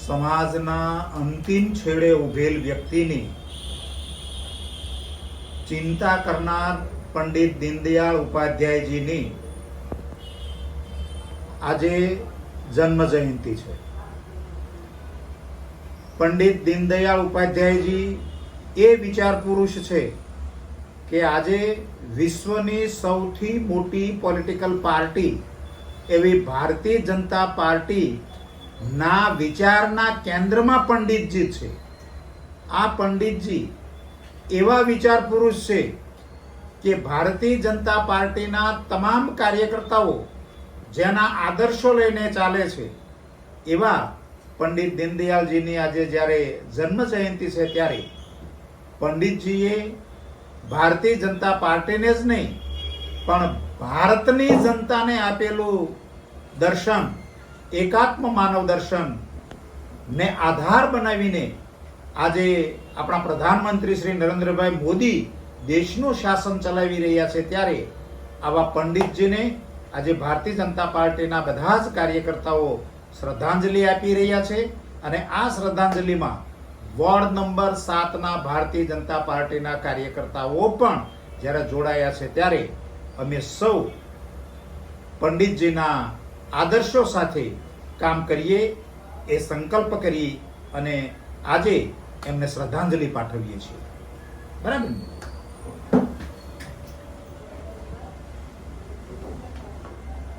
સમાજના અંતિમ છેડે ઉભેલ વ્યક્તિની ચિંતા કરનાર પંડિત દીનદયાળ ઉપાધ્યાયજીની આજે જન્મ જયંતિ છે. પંડિત દીનદયાળ ઉપાધ્યાયજી એ વિચાર પુરુષ છે કે આજે વિશ્વની સૌથી મોટી પોલિટિકલ પાર્ટી એવી ભારતીય જનતા પાર્ટી ના વિચારના કેન્દ્રમાં પંડિતજી છે. આ પંડિતજી એવા વિચાર પુરુષ છે કે ભારતીય જનતા પાર્ટીના તમામ કાર્યકર્તાઓ જેના આદર્શો લઈને ચાલે છે એવા પંડિત દીનદયાળજીની આજે જ્યારે જન્મ જયંતિ છે ત્યારે પંડિતજીએ ભારતીય જનતા પાર્ટીને જ નહીં પણ ભારતની જનતાને આપેલું દર્શન, એકાત્મ માનવ દર્શન ને આધાર બનાવીને આજે આપણા પ્રધાનમંત્રી શ્રી નરેન્દ્રભાઈ મોદી દેશનું શાસન ચલાવી રહ્યા છે ત્યારે આવા પંડિતજીને આજે ભારતીય જનતા પાર્ટીના બધા જ કાર્યકર્તાઓ શ્રદ્ધાંજલિ આપી રહ્યા છે. અને આ શ્રદ્ધાંજલિમાં વોર્ડ નંબર 7ના ભારતીય જનતા પાર્ટીના કાર્યકર્તાઓ પણ જ્યારે જોડાયા છે ત્યારે અમે સૌ પંડિતજીના આદર્શો સાથે કામ કરીએ એ સંકલ્પ કરી અને આજે એમને શ્રદ્ધાંજલિ પાઠવીએ છીએ. બરાબર ને?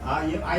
આ